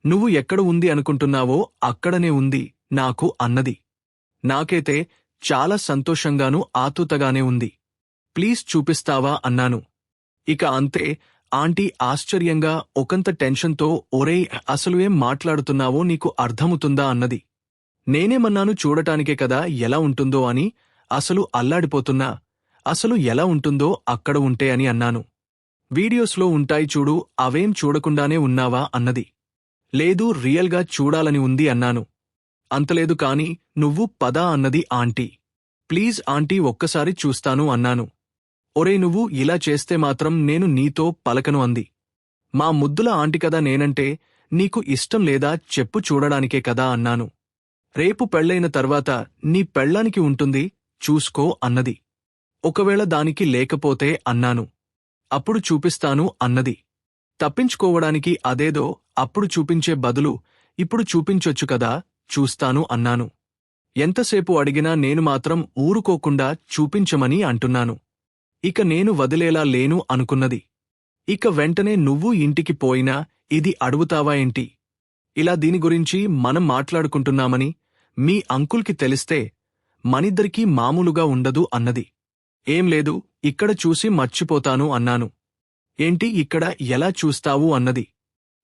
నువ్వు ఎక్కడ ఉంది అనుకుంటున్నావో అక్కడనే ఉంది నాకు అన్నది. నాకైతే చాలా సంతోషంగానూ ఆతృతగానే ఉంది. ప్లీజ్ చూపిస్తావా అన్నాను. ఇక అంతే. ఆంటీ ఆశ్చర్యంగా ఒకంత టెన్షన్తో ఒరేయ్ అసలు ఏం మాట్లాడుతున్నావో నీకు అర్థమవుతుందా అన్నది. నేనేమన్నాను చూడటానికే కదా ఎలా ఉంటుందో అని. అసలు అల్లాడిపోతున్నా. అసలు ఎలా ఉంటుందో అక్కడ ఉంటే అని అన్నాను. వీడియోస్లో ఉంటాయి చూడు అవేం చూడకుండానే ఉన్నావా అన్నది. లేదు రియల్గా చూడాలని ఉంది అన్నాను. అంతలేదు కాని నువ్వు పదా అన్నది ఆంటీ. ప్లీజ్ ఆంటీ ఒక్కసారి చూస్తాను అన్నాను. ఒరే నువ్వు ఇలా చేస్తే మాత్రం నేను నీతో పలకను అంది. మా ముద్దుల ఆంటీ కదా నేనంటే. నీకు ఇష్టం లేదా చెప్పు చూడడానికే కదా అన్నాను. రేపు పెళ్లైన తర్వాత నీ పెళ్ళానికి ఉంటుంది చూసుకో అన్నది. ఒకవేళ దానికి లేకపోతే అన్నాను. అప్పుడు చూపిస్తాను అన్నది. తప్పించుకోవడానికి అదేదో అప్పుడు చూపించే బదులు ఇప్పుడు చూపించొచ్చు కదా చూస్తాను అన్నాను. ఎంతసేపు అడిగినా నేను మాత్రం ఊరుకోకుండా చూపించమని అంటున్నాను. ఇక నేను వదిలేలా లేను అనుకున్నది. ఇక వెంటనే నువ్వు ఇంటికి పోయినా ఇది అడుగుతావా ఏంటి? ఇలా దీని గురించి మనం మాట్లాడుకుంటున్నామని మీ అంకుల్కి తెలిస్తే మనిద్దరికీ మామూలుగా ఉండదు అన్నది. ఏం లేదు ఇక్కడ చూసి మర్చిపోతాను అన్నాను. ఏంటి ఇక్కడ ఎలా చూస్తావు అన్నది.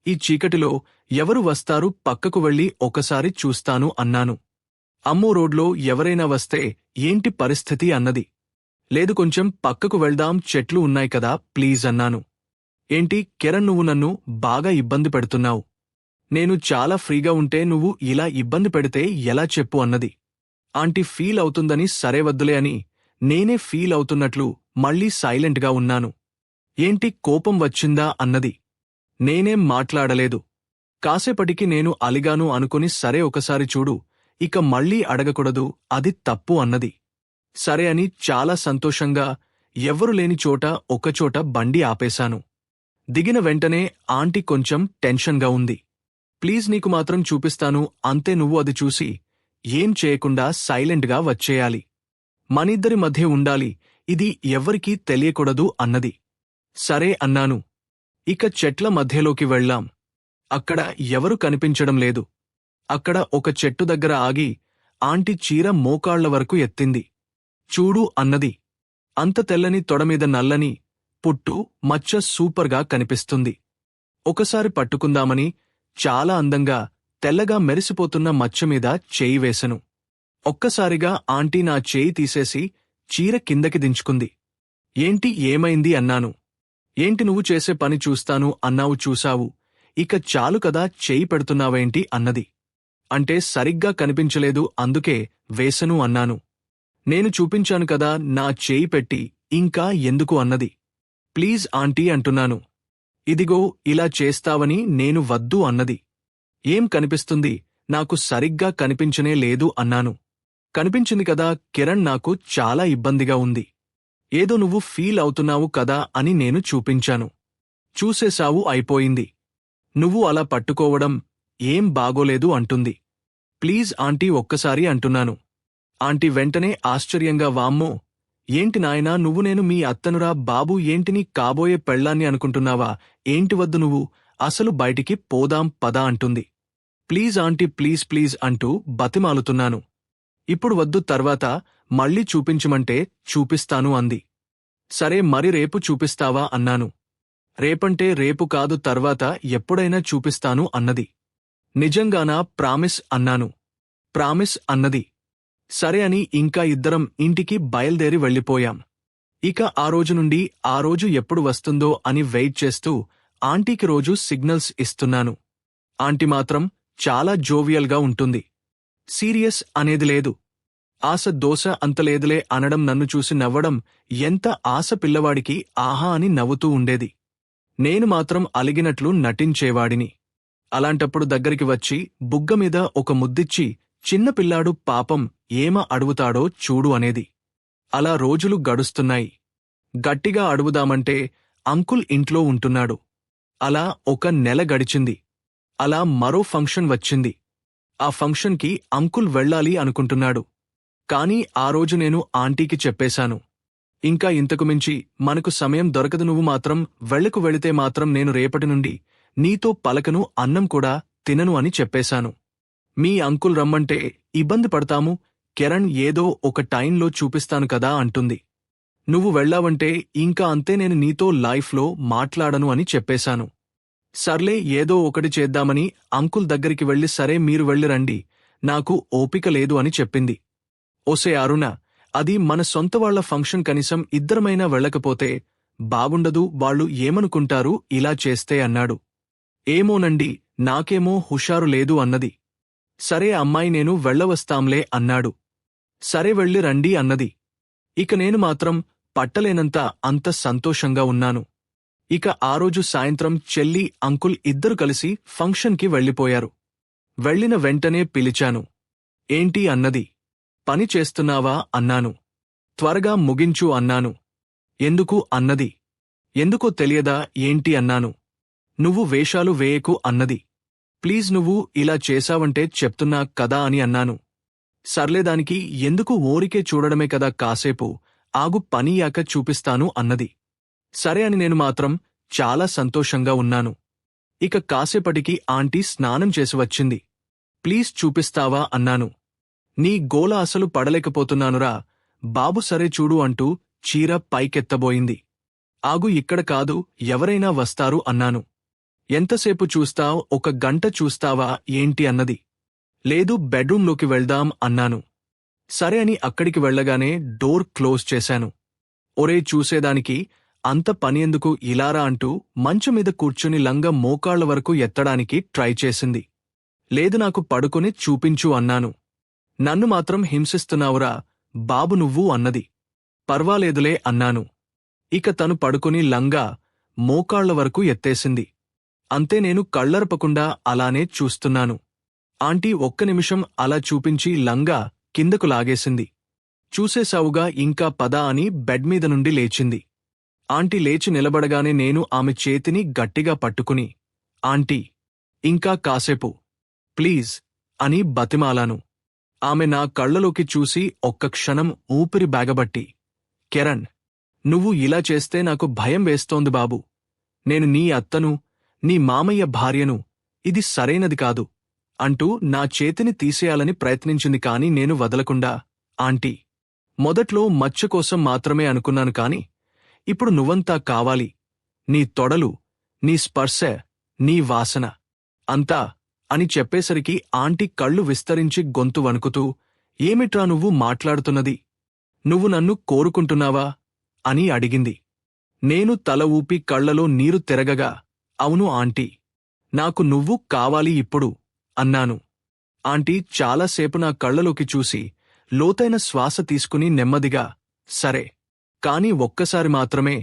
ఈ చీకటిలో ఎవరు వస్తారు పక్కకు వెళ్ళి ఒకసారి చూస్తాను అన్నాను. అమ్మో రోడ్లో ఎవరైనా వస్తే ఏంటి పరిస్థితి అన్నది. లేదు కొంచెం పక్కకు వెళ్దాం చెట్లు ఉన్నాయి కదా ప్లీజ్ అన్నాను. ఏంటి కిరణ్ నువ్వు నన్ను బాగా ఇబ్బంది పెడుతున్నావు. నేను చాలా ఫ్రీగా ఉంటే నువ్వు ఇలా ఇబ్బంది పెడితే ఎలా చెప్పు అన్నది. ఆంటీ ఫీల్ అవుతుందని సరే వద్దులే అని నేనే ఫీల్ అవుతున్నట్లు మళ్ళీ సైలెంట్గా ఉన్నాను. ఏంటి కోపం వచ్చిందా అన్నది. నేనేం మాట్లాడలేదు. కాసేపటికి నేను అలిగాను అనుకుని సరే ఒకసారి చూడు ఇక మళ్ళీ అడగకూడదు అది తప్పు అన్నది. సరే అని చాలా సంతోషంగా ఎవ్వరు లేని చోట ఒకచోట బండి ఆపేశాను. దిగిన వెంటనే ఆంటీ కొంచెం టెన్షన్గా ఉంది. ప్లీజ్ నీకు మాత్రం చూపిస్తాను అంతే నువ్వు అది చూసి ఏం చేయకుండా సైలెంట్గా వచ్చేయాలి. మనిద్దరి మధ్య ఉండాలి ఇది ఎవ్వరికీ తెలియకూడదు అన్నది. సరే అన్నాను. ఇక చెట్ల మధ్యలోకి వెళ్ళాం. అక్కడ ఎవరు కనిపించడం లేదు. అక్కడ ఒక చెట్టు దగ్గర ఆగి ఆంటీ చీర మోకాళ్ల వరకు ఎత్తింది. చూడు అన్నది. అంత తెల్లని తొడమీద నల్లని పుట్టు మచ్చ సూపర్గా కనిపిస్తుంది. ఒకసారి పట్టుకుందామని చాలా అందంగా తెల్లగా మెరిసిపోతున్న మచ్చమీద చేయి వేసెను. ఒక్కసారిగా ఆంటీ నా చేయి తీసేసి చీర కిందకి దించుకుంది. ఏంటి ఏమైంది అన్నాను. ఏంటి నువ్వు చేసే పని చూస్తాను అన్నావు చూశావు ఇక చాలు కదా చేయి పెడుతున్నావేంటి అన్నది. అంటే సరిగ్గా కనిపించలేదు అందుకే వేసెను అన్నాను. నేను చూపించాను కదా నా చేయి పెట్టి ఇంకా ఎందుకు అన్నది. ప్లీజ్ ఆంటీ అంటున్నాను. ఇదిగో ఇలా చేస్తావని నేను వద్దు అన్నది. ఏం కనిపిస్తుంది నాకు సరిగ్గా కనిపించనే లేదు అన్నాను. కనిపించింది కదా కిరణ్ నాకు చాలా ఇబ్బందిగా ఉంది. ఏదో నువ్వు ఫీల్ అవుతున్నావు కదా అని నేను చూపించాను. చూసేశావు అయిపోయింది. నువ్వు అలా పట్టుకోవడం ఏం బాగోలేదు అంటుంది. ప్లీజ్ ఆంటీ ఒక్కసారి అంటున్నాను. ఆంటీ వెంటనే ఆశ్చర్యంగా వామ్మో ఏంటి నాయనా నువ్వు నేను మీ అత్తనురా బాబు ఏంటిని కాబోయే పెళ్ళాన్ని అనుకుంటున్నావా ఏంటి వద్దు నువ్వు అసలు బయటికి పోదాం పదా అంటుంది. ప్లీజ్ ఆంటీ ప్లీజ్ ప్లీజ్ అంటూ బతిమాలుతున్నాను. ఇప్పుడు వద్దు తర్వాత మళ్ళీ చూపించమంటే చూపిస్తాను అంది. సరే మరి రేపు చూపిస్తావా అన్నాను. రేపంటే రేపు కాదు తర్వాత ఎప్పుడైనా చూపిస్తాను అన్నది. నిజంగానా ప్రామిస్ అన్నాను. ప్రామిస్ అన్నది. సరే అని ఇంకా ఇద్దరం ఇంటికి బయల్దేరి వెళ్ళిపోయాం. ఇక ఆ రోజు నుండి ఆ రోజు ఎప్పుడు వస్తుందో అని వెయిట్ చేస్తూ ఆంటీకి రోజు సిగ్నల్స్ ఇస్తున్నాను. ఆంటీ మాత్రం చాలా జోవియల్గా ఉంటుంది. సీరియస్ అనేది లేదు. ఆశ దోశ అంతలేదులే అనడం నన్ను చూసి నవ్వడం ఎంత ఆశ పిల్లవాడికి ఆహా అని నవ్వుతూ ఉండేది. నేను మాత్రం అలిగినట్లు నటించేవాడిని. అలాంటప్పుడు దగ్గరికి వచ్చి బుగ్గమీద ఒక ముద్దిచ్చి చిన్నపిల్లాడు పాపం ఏమ అడుగుతాడో చూడు అనేది. అలా రోజులు గడుస్తున్నాయి. గట్టిగా అడుగుదామంటే అంకుల్ ఇంట్లో ఉంటున్నాడు. అలా ఒక నెల గడిచింది. అలా మరో ఫంక్షన్ వచ్చింది. ఆ ఫంక్షన్కి అంకుల్ వెళ్ళాలి అనుకుంటున్నాడు. కానీ ఆ రోజు నేను ఆంటీకి చెప్పేశాను. ఇంకా ఇంతకుమించి మనకు సమయం దొరకదు నువ్వు మాత్రం వెళ్లకు వెళితే మాత్రం నేను రేపటి నుండి నీతో పలకను అన్నం కూడా తినను అని చెప్పేశాను. మీ అంకుల్ రమ్మంటే ఇబ్బంది పడతాము, కిరణ్ ఏదో ఒక టైంలో చూపిస్తాను కదా అంటుంది. నువ్వు వెళ్ళావంటే ఇంకా అంతే, నేను నీతో లైఫ్లో మాట్లాడను అని చెప్పేశాను. సర్లే ఏదో ఒకటి చేద్దామని అంకుల్ దగ్గరికి వెళ్ళి సరే మీరు వెళ్ళి రండి, నాకు ఓపిక లేదు అని చెప్పింది. ఓసే అరుణ, అది మన సొంతవాళ్ల ఫంక్షన్, కనీసం ఇద్దరమైనా వెళ్ళకపోతే బాగుండదు, వాళ్ళు ఏమనుకుంటారు ఇలా చేస్తే అన్నాడు. ఏమోనండి, నాకేమో హుషారు లేదు అన్నది. సరే అమ్మాయి నేను వెళ్ళవస్తాంలే అన్నాడు. సరే వెళ్ళి రండి అన్నది. ఇక నేను మాత్రం పట్టలేనంత అంత సంతోషంగా ఉన్నాను. ఇక ఆ రోజు సాయంత్రం చెల్లి అంకుల్ ఇద్దరు కలిసి ఫంక్షన్కి వెళ్ళిపోయారు. వెళ్ళిన వెంటనే పిలిచాను. ఏంటి అన్నది. పని చేస్తున్నావా అన్నాను. త్వరగా ముగించు అన్నాను. ఎందుకు అన్నది. ఎందుకో తెలియదా ఏంటి అన్నాను. నువ్వు వేషాలు వేయకు అన్నది. ప్లీజ్ నువ్వు ఇలా చేశావంటే చెప్తున్నా కదా అని అన్నాను. సర్లేదానికి ఎందుకు, ఊరికే చూడడమే కదా, కాసేపు ఆగు, పనియాక చూపిస్తాను అన్నది. సరే అని నేను మాత్రం చాలా సంతోషంగా ఉన్నాను. ఇక కాసేపటికి ఆంటీ స్నానం చేసి వచ్చింది. ప్లీజ్ చూపిస్తావా అన్నాను. నీ గోల అసలు పడలేకపోతున్నానురా బాబు, సరే చూడు అంటూ చీర పైకెత్తబోయింది. ఆగు, ఇక్కడ కాదు, ఎవరైనా వస్తారు అన్నాను. ఎంతసేపు చూస్తావ్, ఒక గంట చూస్తావా ఏంటి అన్నది. లేదు, బెడ్రూంలోకి వెళ్దాం అన్నాను. సరే అని అక్కడికి వెళ్ళగానే డోర్ క్లోజ్ చేశాను. ఒరే చూసేదానికి అంత పని ఎందుకు, ఇలారా అంటూ మంచం మీద కూర్చుని లంగా మోకాళ్ల వరకు ఎత్తడానికి ట్రై చేసింది. లేదు, నాకు పడుకుని చూపించు అన్నాను. నన్ను మాత్రం హింసిస్తున్నావురా బాబు నువ్వు అన్నది. పర్వాలేదులే అన్నాను. ఇక తను పడుకుని లంగా మోకాళ్ల వరకు ఎత్తేసింది. అంతే, నేను కళ్ళరపకుండా అలానే చూస్తున్నాను. ఆంటీ ఒక్క నిమిషం అలా చూపించి లంగా కిందకు లాగేసింది. చూసేశావుగా, ఇంకా పద అని బెడ్ మీద నుండి లేచింది. ఆంటీ లేచి నిలబడగానే నేను ఆమె చేతిని గట్టిగా పట్టుకుని, ఆంటీ ఇంకా కాసేపు ప్లీజ్ అని బతిమాలాను. ఆమె నా కళ్లలోకి చూసి ఒక్క క్షణం ఊపిరి బాగబట్టి, కిరణ్, నువ్వు ఇలా చేస్తే నాకు భయం వేస్తోంది బాబు. నేను నీ అత్తను, నీ మామయ్య భార్యను, ఇది సరైనది కాదు అంటూ నా చేతిని తీసేయాలని ప్రయత్నించింది. కాని నేను వదలకుండా, ఆంటీ, మొదట్లో మచ్చ కోసం మాత్రమే అనుకున్నాను, కాని ఇప్పుడు నువ్వంతా కావాలి, నీ తొడలు, నీ స్పర్శ, నీ వాసన అంతా అని చెప్పేసరికి ఆంటీ కళ్ళు విస్తరించి గొంతు వణుకుతూ, ఏమిట్రా నువ్వు మాట్లాడుతున్నది, నువ్వు నన్ను కోరుకుంటున్నావా అని అడిగింది. నేను తల ఊపి కళ్లలో నీరు తిరగగా, అవును ఆంటీ, నాకు నువ్వు కావాలి ఇప్పుడు అన్నాను. ఆంటీ చాలాసేపు నా కళ్లలోకి చూసి లోతైన శ్వాస తీసుకుని నెమ్మదిగా, సరే, కాని ఒక్కసారి మాత్రమే,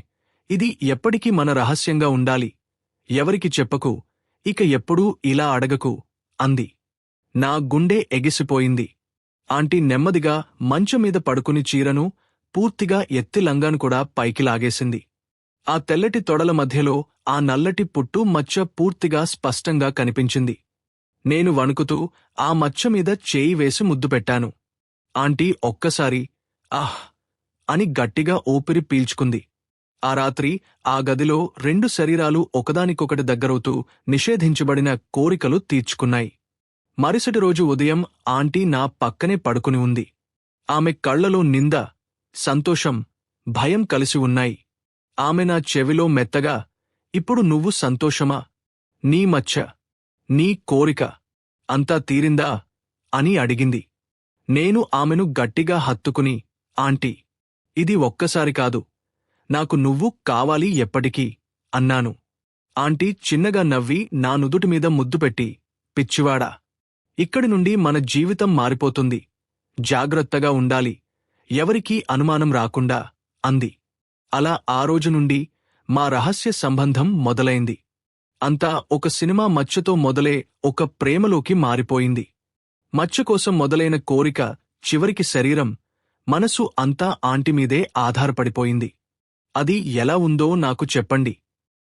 ఇది ఎప్పటికీ మన రహస్యంగా ఉండాలి, ఎవరికి చెప్పకు, ఇక ఎప్పుడూ ఇలా అడగకు అంది. నా గుండె ఎగిసిపోయింది. ఆంటీ నెమ్మదిగా మంచం మీద పడుకుని చీరను పూర్తిగా ఎత్తి లంగాను కూడా పైకి లాగేసింది. ఆ తెల్లటి తొడల మధ్యలో ఆ నల్లటి పుట్టు మచ్చ పూర్తిగా స్పష్టంగా కనిపించింది. నేను వణుకుతూ ఆ మచ్చ మీద చేయి వేసి ముద్దు పెట్టాను. ఆంటీ ఒక్కసారి ఆహ్ అని గట్టిగా ఊపిరి పీల్చుకుంది. ఆ రాత్రి ఆ గదిలో రెండు శరీరాలు ఒకదానికొకటి దగ్గరవుతూ నిషేధించబడిన కోరికలు తీర్చుకున్నాయి. మరుసటి రోజు ఉదయం ఆంటీ నా పక్కనే పడుకుని ఉంది. ఆమె కళ్లలో నింద, సంతోషం, భయం కలిసి ఉన్నాయి. ఆమె నా చెవిలో మెత్తగా, ఇప్పుడు నువ్వు సంతోషమా, నీ మచ్చ, నీ కోరిక అంతా తీరిందా అని అడిగింది. నేను ఆమెను గట్టిగా హత్తుకుని, ఆంటీ, ఇది ఒక్కసారి కాదు, నాకు నువ్వు కావాలి ఎప్పటికీ అన్నాను. ఆంటీ చిన్నగా నవ్వి నా నుదుటి మీద ముద్దు పెట్టి, పిచ్చివాడా, ఇక్కడి నుండి మన జీవితం మారిపోతుంది, జాగ్రత్తగా ఉండాలి, ఎవరికీ అనుమానం రాకుండా అంది. అలా ఆ రోజు నుండి మా రహస్య సంబంధం మొదలైంది. అంతా ఒక సినిమా మచ్చతో మొదలే ఒక ప్రేమలోకి మారిపోయింది. మచ్చ కోసం మొదలైన కోరిక చివరికి శరీరం, మనసు అంతా ఆంటీ మీదే ఆధారపడిపోయింది. అది ఎలా ఉందో నాకు చెప్పండి.